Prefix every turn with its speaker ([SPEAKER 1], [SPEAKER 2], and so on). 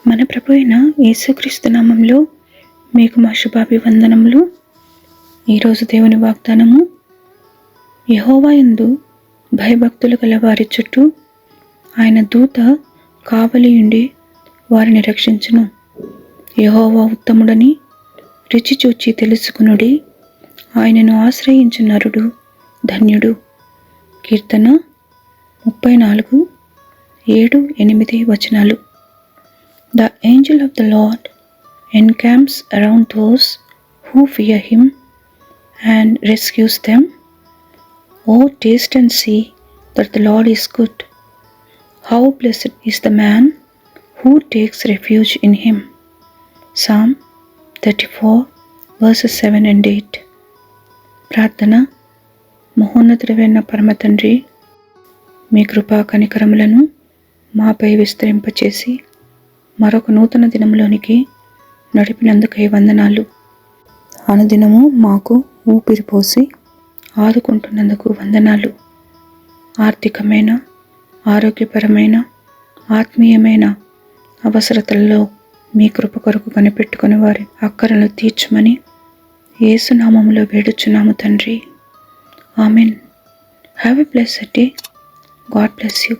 [SPEAKER 1] మన ప్రభు అయిన యేసుక్రీస్తు నామంలో మీకు మా శుభాభివందనములు. ఈరోజు దేవుని వాగ్దానము, యెహోవా యందు భయభక్తులు గల వారి చుట్టూ ఆయన దూత కావలియుండి వారిని రక్షించును. యెహోవా ఉత్తముడని రుచి చూచి తెలుసుకునుడి, ఆయనను ఆశ్రయించు నరుడు ధన్యుడు. కీర్తన 34:7-8 The angel of the Lord encamps around those who fear him and rescues them. Oh, taste and see that the Lord is good. How blessed is the man who takes refuge in him. Psalm 34:7-8. ప్రార్థన. మహోన్నతుడైన పరమ తండ్రి, మీ కృపా కనికరములను మాపై విస్తరింపచేసి మరొక నూతన దినంలోనికి నడిపినందుకై వందనాలు. అనుదినము మాకు ఊపిరి పోసి ఆదుకుంటున్నందుకు వందనాలు. ఆర్థికమైన, ఆరోగ్యపరమైన, ఆత్మీయమైన అవసరతల్లో మీ కృప కొరకు కనిపెట్టుకుని వారి అక్కరలు తీర్చమని యేసు నామములో వేడుచున్నాము తండ్రి. Amen. Have a blessed day. God bless you.